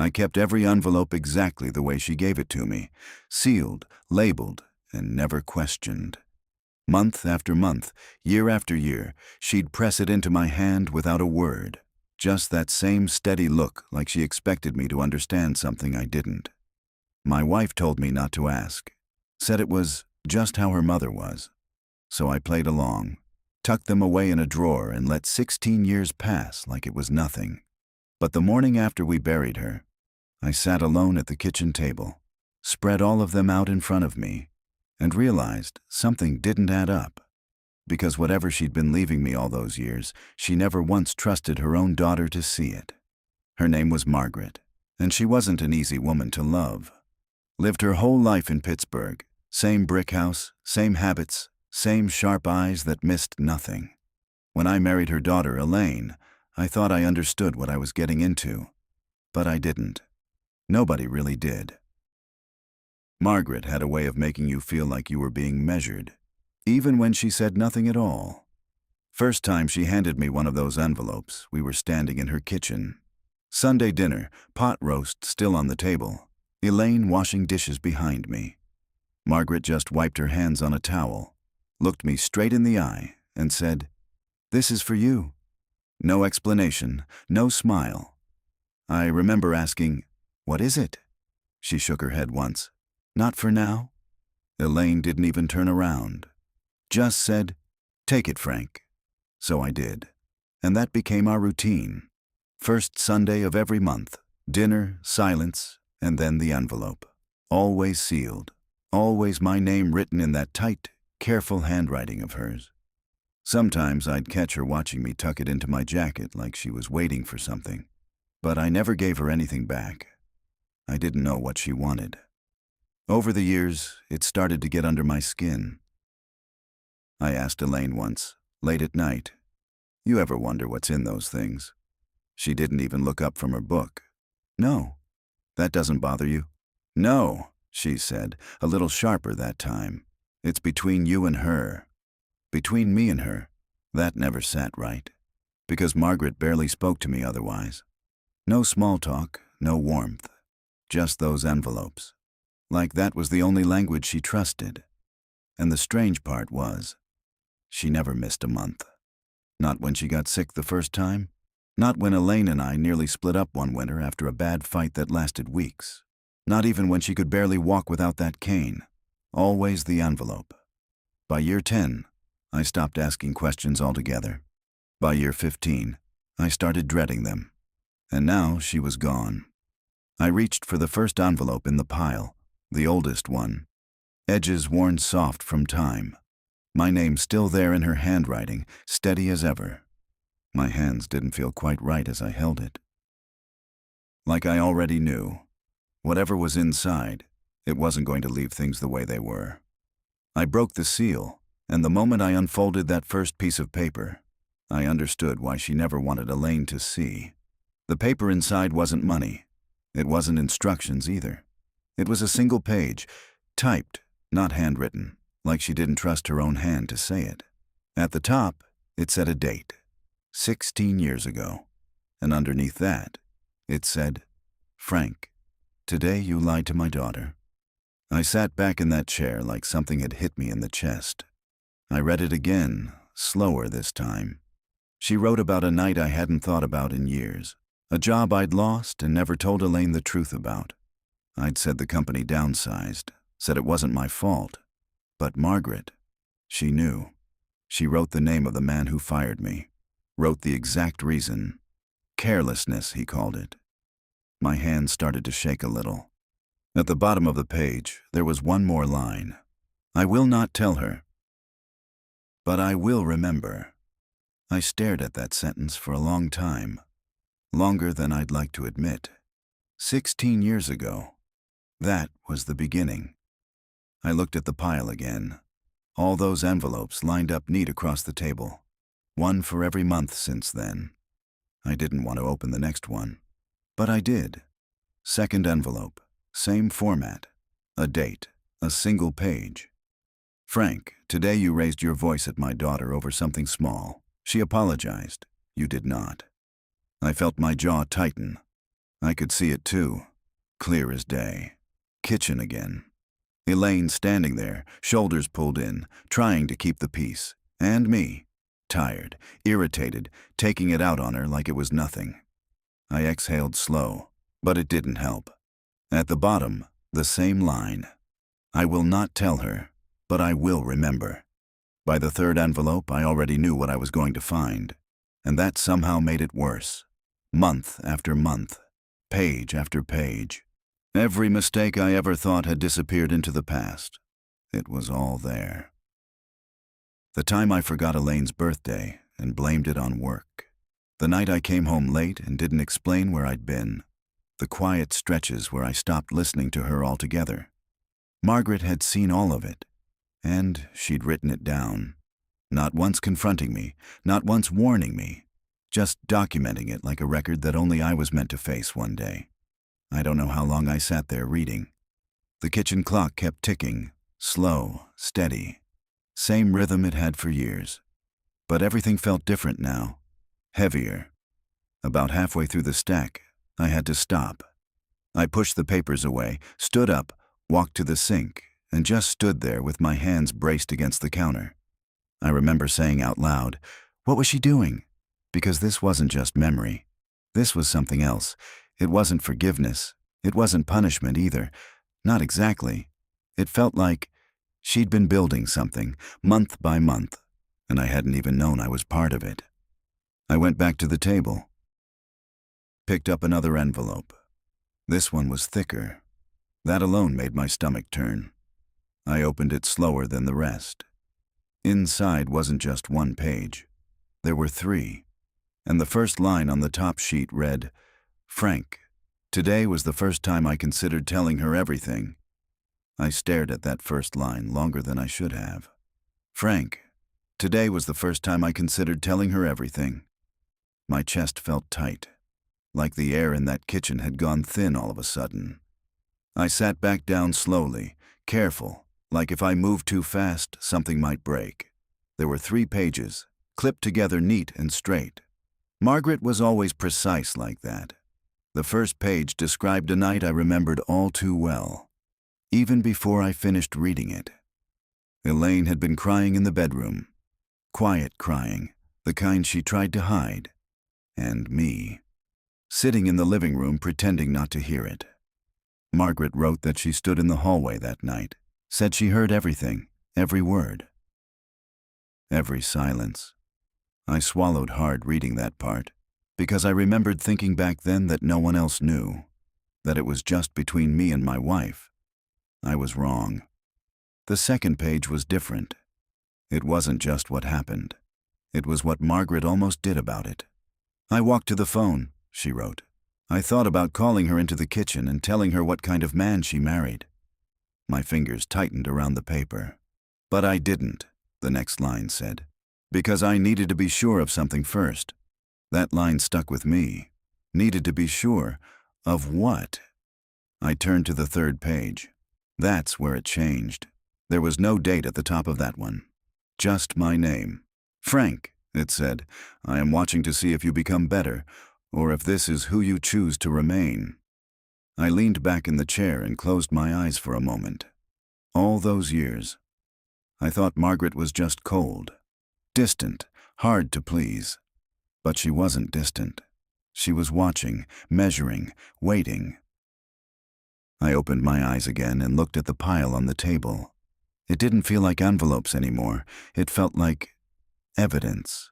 I kept every envelope exactly the way she gave it to me, sealed, labeled, and never questioned. Month after month, year after year, she'd press it into my hand without a word. Just that same steady look, like she expected me to understand something I didn't. My wife told me not to ask, said it was just how her mother was. So I played along, tucked them away in a drawer and let 16 years pass like it was nothing. But the morning after we buried her, I sat alone at the kitchen table, spread all of them out in front of me, and realized something didn't add up. Because whatever she'd been leaving me all those years, she never once trusted her own daughter to see it. Her name was Margaret, and she wasn't an easy woman to love. Lived her whole life in Pittsburgh, same brick house, same habits, same sharp eyes that missed nothing. When I married her daughter, Elaine, I thought I understood what I was getting into. But I didn't. Nobody really did. Margaret had a way of making you feel like you were being measured, even when she said nothing at all. First time she handed me one of those envelopes, we were standing in her kitchen. Sunday dinner, pot roast still on the table, Elaine washing dishes behind me. Margaret just wiped her hands on a towel, looked me straight in the eye, and said, "This is for you." No explanation, no smile. I remember asking, "What is it?" She shook her head once. "Not for now." Elaine didn't even turn around. Just said, "Take it, Frank." So I did. And that became our routine. First Sunday of every month, dinner, silence, and then the envelope. Always sealed. Always my name written in that tight, careful handwriting of hers. Sometimes I'd catch her watching me tuck it into my jacket like she was waiting for something. But I never gave her anything back. I didn't know what she wanted. Over the years, it started to get under my skin. I asked Elaine once, late at night, "You ever wonder what's in those things?" She didn't even look up from her book. "No." "That doesn't bother you?" "No," she said, a little sharper that time. "It's between you and her." Between me and her, that never sat right. Because Margaret barely spoke to me otherwise. No small talk, no warmth. Just those envelopes. Like that was the only language she trusted. And the strange part was, she never missed a month. Not when she got sick the first time. Not when Elaine and I nearly split up one winter after a bad fight that lasted weeks. Not even when she could barely walk without that cane. Always the envelope. By year 10, I stopped asking questions altogether. By year 15, I started dreading them. And now she was gone. I reached for the first envelope in the pile, the oldest one. Edges worn soft from time. My name still there in her handwriting, steady as ever. My hands didn't feel quite right as I held it. Like I already knew, whatever was inside, it wasn't going to leave things the way they were. I broke the seal, and the moment I unfolded that first piece of paper, I understood why she never wanted Elaine to see. The paper inside wasn't money. It wasn't instructions either. It was a single page, typed, not handwritten, like she didn't trust her own hand to say it. At the top, it said a date, 16 years ago, and underneath that, it said, "Frank, today you lied to my daughter." I sat back in that chair like something had hit me in the chest. I read it again, slower this time. She wrote about a night I hadn't thought about in years, a job I'd lost and never told Elaine the truth about. I'd said the company downsized, said it wasn't my fault. But Margaret, she knew. She wrote the name of the man who fired me, wrote the exact reason. Carelessness, he called it. My hands started to shake a little. At the bottom of the page, there was one more line. "I will not tell her, but I will remember." I stared at that sentence for a long time, longer than I'd like to admit. 16 years ago. That was the beginning. I looked at the pile again. All those envelopes lined up neat across the table. One for every month since then. I didn't want to open the next one, but I did. Second envelope, same format, a date, a single page. "Frank, today you raised your voice at my daughter over something small. She apologized. You did not." I felt my jaw tighten. I could see it too, clear as day. Kitchen again. Elaine standing there, shoulders pulled in, trying to keep the peace. And me, tired, irritated, taking it out on her like it was nothing. I exhaled slow, but it didn't help. At the bottom, the same line. I will not tell her, but I will remember. By the third envelope, I already knew what I was going to find, and that somehow made it worse. Month after month, page after page. Every mistake I ever thought had disappeared into the past. It was all there. The time I forgot Elaine's birthday and blamed it on work. The night I came home late and didn't explain where I'd been. The quiet stretches where I stopped listening to her altogether. Margaret had seen all of it, and she'd written it down. Not once confronting me, not once warning me, just documenting it like a record that only I was meant to face one day. I don't know how long I sat there reading. The kitchen clock kept ticking, slow, steady. Same rhythm it had for years. But everything felt different now, heavier. About halfway through the stack, I had to stop. I pushed the papers away, stood up, walked to the sink, and just stood there with my hands braced against the counter. I remember saying out loud, "What was she doing?" Because this wasn't just memory. This was something else. It wasn't forgiveness. It wasn't punishment either. Not exactly. It felt like she'd been building something, month by month, and I hadn't even known I was part of it. I went back to the table, picked up another envelope. This one was thicker. That alone made my stomach turn. I opened it slower than the rest. Inside wasn't just one page. There were 3, and the first line on the top sheet read, "Frank, today was the first time I considered telling her everything." I stared at that first line longer than I should have. Frank, today was the first time I considered telling her everything. My chest felt tight, like the air in that kitchen had gone thin all of a sudden. I sat back down slowly, careful, like if I moved too fast, something might break. There were 3 pages, clipped together neat and straight. Margaret was always precise like that. The first page described a night I remembered all too well, even before I finished reading it. Elaine had been crying in the bedroom. Quiet crying, the kind she tried to hide. And me, sitting in the living room pretending not to hear it. Margaret wrote that she stood in the hallway that night, said she heard everything, every word. Every silence. I swallowed hard reading that part, because I remembered thinking back then that no one else knew, that it was just between me and my wife. I was wrong. The second page was different. It wasn't just what happened. It was what Margaret almost did about it. "I walked to the phone," she wrote. "I thought about calling her into the kitchen and telling her what kind of man she married." My fingers tightened around the paper. "But I didn't," the next line said, "because I needed to be sure of something first." That line stuck with me. Needed to be sure of what? I turned to the third page. That's where it changed. There was no date at the top of that one. Just my name. "Frank," it said, "I am watching to see if you become better, or if this is who you choose to remain." I leaned back in the chair and closed my eyes for a moment. All those years, I thought Margaret was just cold, distant, hard to please. But she wasn't distant. She was watching, measuring, waiting. I opened my eyes again and looked at the pile on the table. It didn't feel like envelopes anymore. It felt like evidence.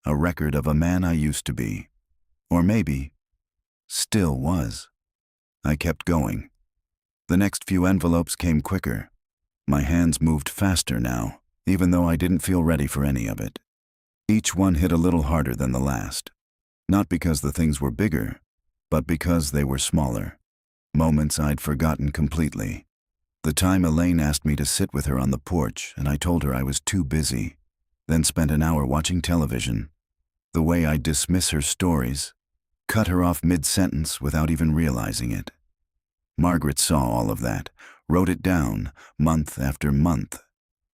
A record of a man I used to be. Or maybe still was. I kept going. The next few envelopes came quicker. My hands moved faster now, even though I didn't feel ready for any of it. Each one hit a little harder than the last. Not because the things were bigger, but because they were smaller. Moments I'd forgotten completely. The time Elaine asked me to sit with her on the porch and I told her I was too busy. Then spent an hour watching television. The way I'd dismiss her stories, cut her off mid-sentence without even realizing it. Margaret saw all of that, wrote it down, month after month.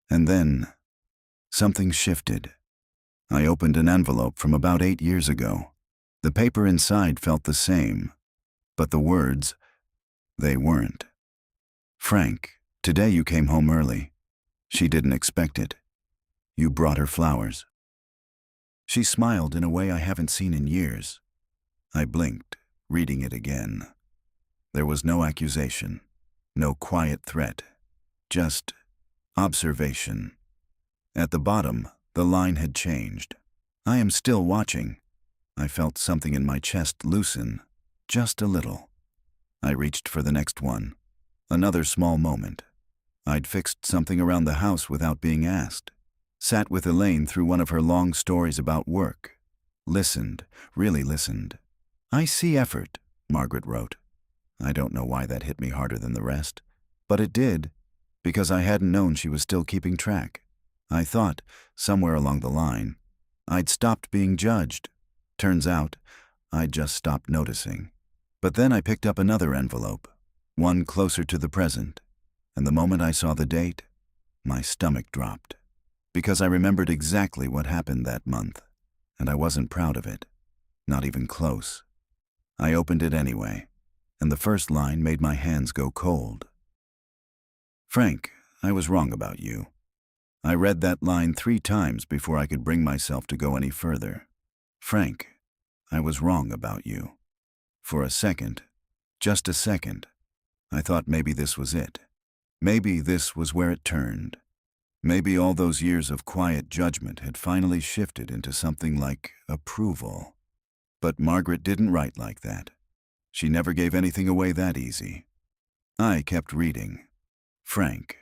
And then, something shifted. I opened an envelope from about 8 years ago. The paper inside felt the same. But the words, they weren't. Frank, today you came home early. She didn't expect it. You brought her flowers. She smiled in a way I haven't seen in years. I blinked, reading it again. There was no accusation, no quiet threat, just observation. At the bottom, the line had changed. I am still watching. I felt something in my chest loosen, just a little. I reached for the next one. Another small moment. I'd fixed something around the house without being asked. Sat with Elaine through one of her long stories about work. Listened, really listened. I see effort, Margaret wrote. I don't know why that hit me harder than the rest, but it did, because I hadn't known she was still keeping track. I thought, somewhere along the line, I'd stopped being judged. Turns out, I'd just stopped noticing. But then I picked up another envelope, one closer to the present, and the moment I saw the date, my stomach dropped. Because I remembered exactly what happened that month, and I wasn't proud of it, not even close. I opened it anyway, and the first line made my hands go cold. Frank, I was wrong about you. I read that line 3 times before I could bring myself to go any further. Frank, I was wrong about you. For a second, just a second, I thought maybe this was it. Maybe this was where it turned. Maybe all those years of quiet judgment had finally shifted into something like approval. But Margaret didn't write like that. She never gave anything away that easy. I kept reading. Frank,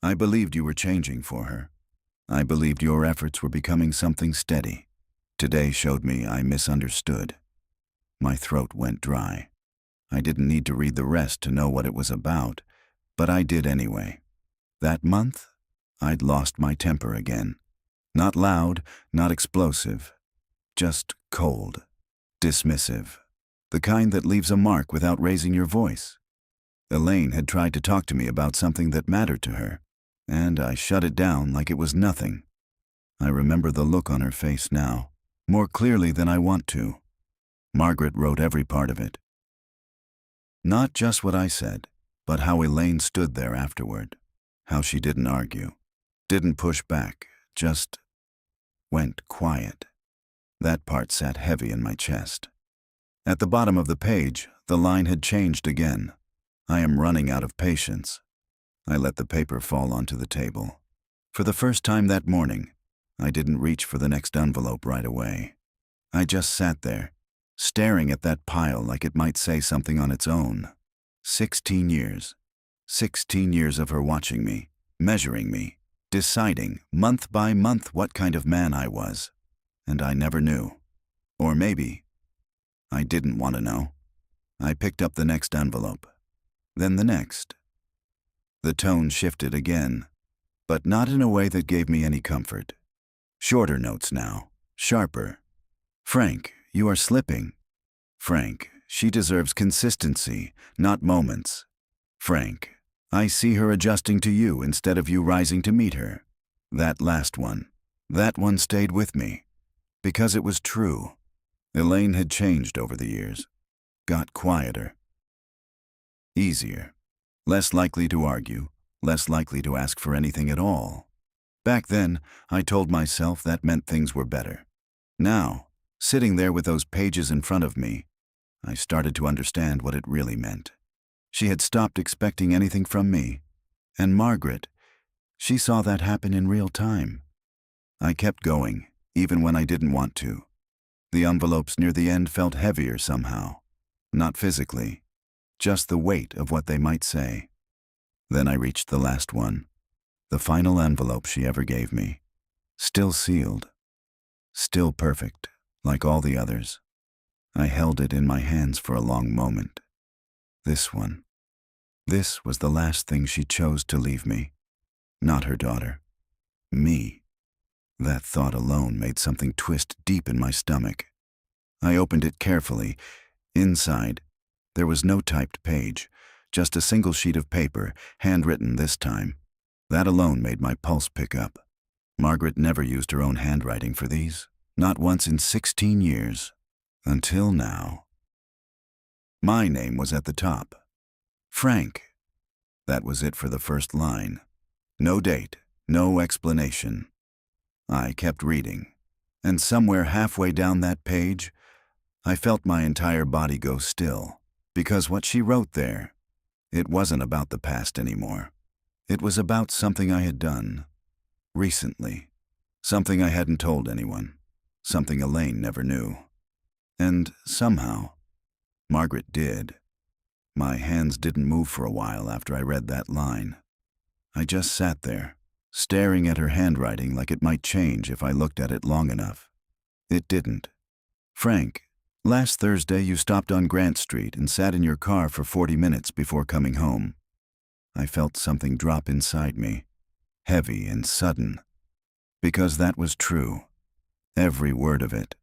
I believed you were changing for her. I believed your efforts were becoming something steady. Today showed me I misunderstood. My throat went dry. I didn't need to read the rest to know what it was about, but I did anyway. That month, I'd lost my temper again. Not loud, not explosive, just cold, dismissive, the kind that leaves a mark without raising your voice. Elaine had tried to talk to me about something that mattered to her, and I shut it down like it was nothing. I remember the look on her face now, more clearly than I want to. Margaret wrote every part of it. Not just what I said, but how Elaine stood there afterward, how she didn't argue. Didn't push back, just went quiet. That part sat heavy in my chest. At the bottom of the page, the line had changed again. I am running out of patience. I let the paper fall onto the table. For the first time that morning, I didn't reach for the next envelope right away. I just sat there, staring at that pile like it might say something on its own. 16 years. 16 years of her watching me, measuring me, deciding month by month what kind of man I was. And I never knew. Or maybe I didn't want to know. I picked up the next envelope. Then the next. The tone shifted again, but not in a way that gave me any comfort. Shorter notes now, sharper. Frank, you are slipping. Frank, she deserves consistency, not moments. Frank, I see her adjusting to you instead of you rising to meet her. That last one. That one stayed with me. Because it was true. Elaine had changed over the years. Got quieter. Easier. Less likely to argue. Less likely to ask for anything at all. Back then, I told myself that meant things were better. Now, sitting there with those pages in front of me, I started to understand what it really meant. She had stopped expecting anything from me. And Margaret, she saw that happen in real time. I kept going, even when I didn't want to. The envelopes near the end felt heavier somehow. Not physically, just the weight of what they might say. Then I reached the last one, the final envelope she ever gave me. Still sealed. Still perfect, like all the others. I held it in my hands for a long moment. This one. This was the last thing she chose to leave me. Not her daughter. Me. That thought alone made something twist deep in my stomach. I opened it carefully. Inside, there was no typed page, just a single sheet of paper, handwritten this time. That alone made my pulse pick up. Margaret never used her own handwriting for these, not once in 16 years. Until now. My name was at the top. Frank. That was it for the first line. No date, no explanation. I kept reading, and somewhere halfway down that page, I felt my entire body go still, because what she wrote there, it wasn't about the past anymore. It was about something I had done, recently. Something I hadn't told anyone. Something Elaine never knew. And somehow, Margaret did. My hands didn't move for a while after I read that line. I just sat there, staring at her handwriting like it might change if I looked at it long enough. It didn't. Frank, last Thursday you stopped on Grant Street and sat in your car for 40 minutes before coming home. I felt something drop inside me, heavy and sudden, because that was true. Every word of it.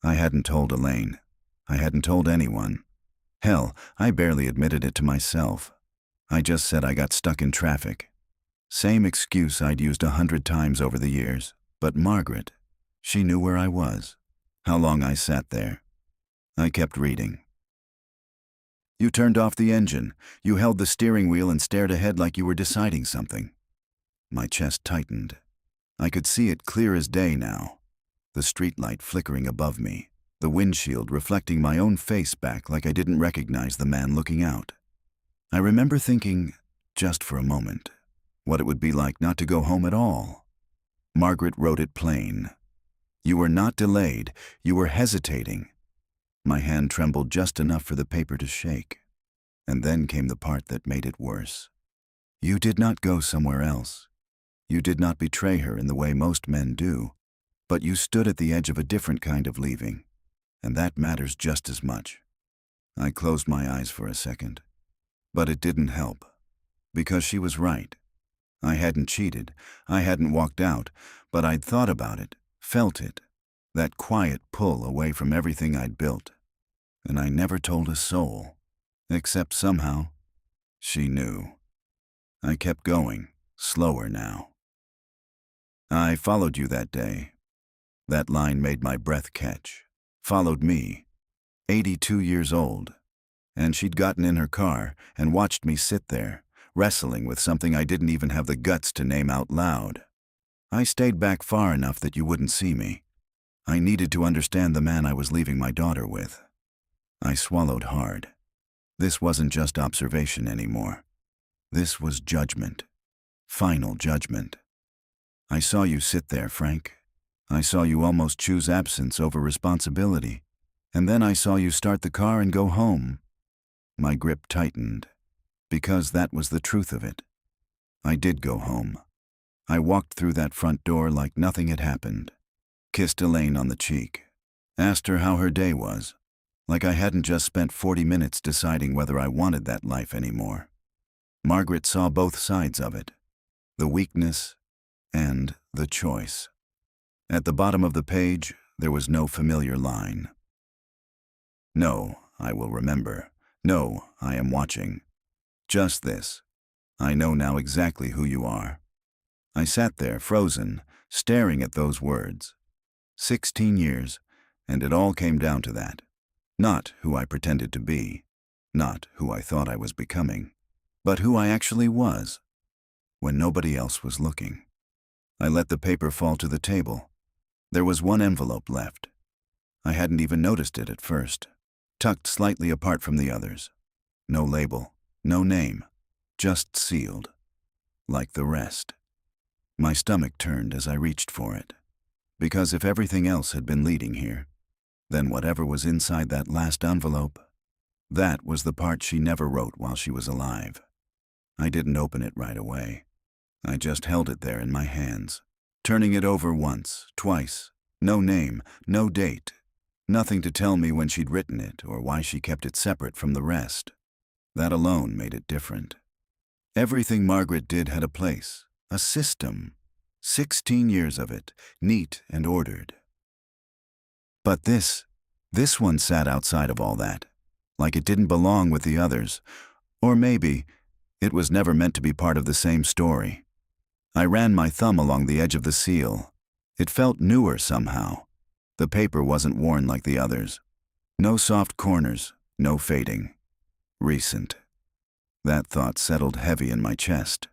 I hadn't told Elaine. I hadn't told anyone. Hell, I barely admitted it to myself. I just said I got stuck in traffic. Same excuse I'd used 100 times over the years. But Margaret, she knew where I was, how long I sat there. I kept reading. You turned off the engine. You held the steering wheel and stared ahead like you were deciding something. My chest tightened. I could see it clear as day now. The streetlight flickering above me, the windshield reflecting my own face back like I didn't recognize the man looking out. I remember thinking, just for a moment, what it would be like not to go home at all. Margaret wrote it plain. You were not delayed, you were hesitating. My hand trembled just enough for the paper to shake. And then came the part that made it worse. You did not go somewhere else. You did not betray her in the way most men do, but you stood at the edge of a different kind of leaving, and that matters just as much. I closed my eyes for a second, but it didn't help, because she was right. I hadn't cheated, I hadn't walked out, but I'd thought about it, felt it, that quiet pull away from everything I'd built, and I never told a soul, except somehow, she knew. I kept going, slower now. I followed you that day. That line made my breath catch. Followed me, 82 years old, and she'd gotten in her car and watched me sit there, wrestling with something I didn't even have the guts to name out loud. I stayed back far enough that you wouldn't see me. I needed to understand the man I was leaving my daughter with. I swallowed hard. This wasn't just observation anymore. This was judgment. Final judgment. I saw you sit there, Frank. I saw you almost choose absence over responsibility. And then I saw you start the car and go home. My grip tightened, because that was the truth of it. I did go home. I walked through that front door like nothing had happened. Kissed Elaine on the cheek. Asked her how her day was, like I hadn't just spent 40 minutes deciding whether I wanted that life anymore. Margaret saw both sides of it, the weakness and the choice. At the bottom of the page, there was no familiar line. No, I will remember. No, I am watching. Just this. I know now exactly who you are. I sat there, frozen, staring at those words. 16 years, and it all came down to that. Not who I pretended to be, not who I thought I was becoming, but who I actually was, when nobody else was looking. I let the paper fall to the table. There was one envelope left. I hadn't even noticed it at first, tucked slightly apart from the others. No label, no name, just sealed, like the rest. My stomach turned as I reached for it, because if everything else had been leading here, then whatever was inside that last envelope, that was the part she never wrote while she was alive. I didn't open it right away. I just held it there in my hands, turning it over once, twice. No name, no date. Nothing to tell me when she'd written it or why she kept it separate from the rest. That alone made it different. Everything Margaret did had a place, a system. 16 years of it, neat and ordered. But this one sat outside of all that, like it didn't belong with the others. Or maybe it was never meant to be part of the same story. I ran my thumb along the edge of the seal. It felt newer somehow. The paper wasn't worn like the others. No soft corners, No fading. Recent. That thought settled heavy in my chest.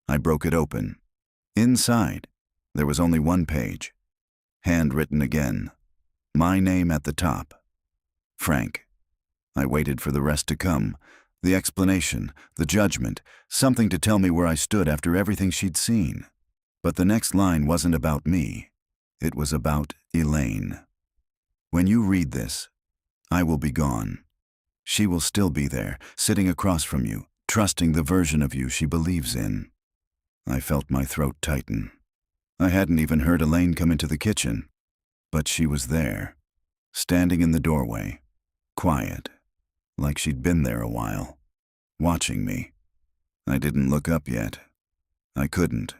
I broke it open. Inside, there was only one page. Handwritten again. My name at the top. Frank. I waited for the rest to come. The explanation, the judgment, something to tell me where I stood after everything she'd seen. But the next line wasn't about me. It was about Elaine. When you read this, I will be gone. She will still be there, sitting across from you, trusting the version of you she believes in. I felt my throat tighten. I hadn't even heard Elaine come into the kitchen, but she was there, standing in the doorway, quiet, like she'd been there a while, watching me. I didn't look up yet. I couldn't.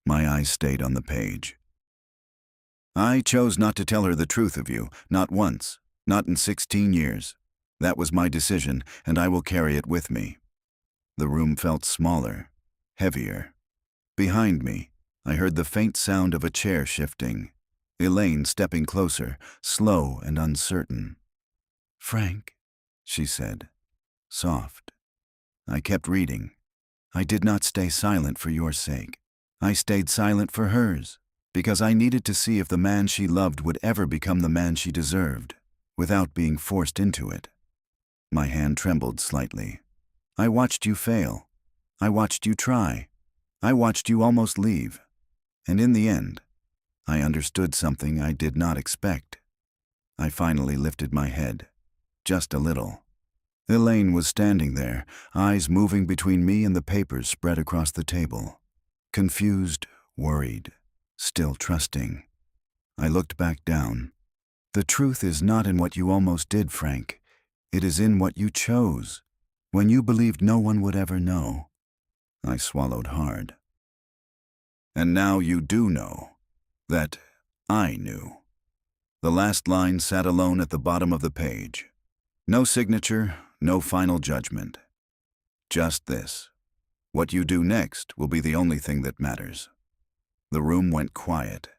My eyes stayed on the page. I chose not to tell her the truth of you, not once, not in 16 years. That was my decision, and I will carry it with me. The room felt smaller, heavier. Behind me, I heard the faint sound of a chair shifting. Elaine stepping closer, slow and uncertain. "Frank," she said, soft. I kept reading. I did not stay silent for your sake. I stayed silent for hers, because I needed to see if the man she loved would ever become the man she deserved, without being forced into it. My hand trembled slightly. I watched you fail. I watched you try. I watched you almost leave. And in the end, I understood something I did not expect. I finally lifted my head, just a little. Elaine was standing there, eyes moving between me and the papers spread across the table. Confused, worried, still trusting. I looked back down. The truth is not in what you almost did, Frank. It is in what you chose, when you believed no one would ever know. I swallowed hard. And now you do know that I knew. The last line sat alone at the bottom of the page. No signature, no final judgment. Just this. What you do next will be the only thing that matters. The room went quiet,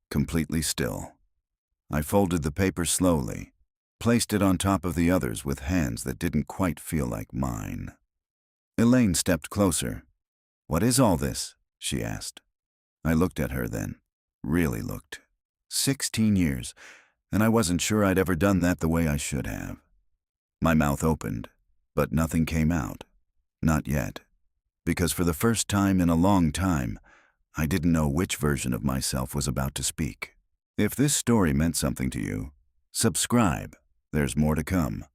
completely still. I folded the paper slowly, placed it on top of the others with hands that didn't quite feel like mine. Elaine stepped closer. "What is all this?" she asked. I looked at her then, really looked. 16 years, and I wasn't sure I'd ever done that the way I should have. My mouth opened, but nothing came out. Not yet. Because for the first time in a long time, I didn't know which version of myself was about to speak. If this story meant something to you, subscribe. There's more to come.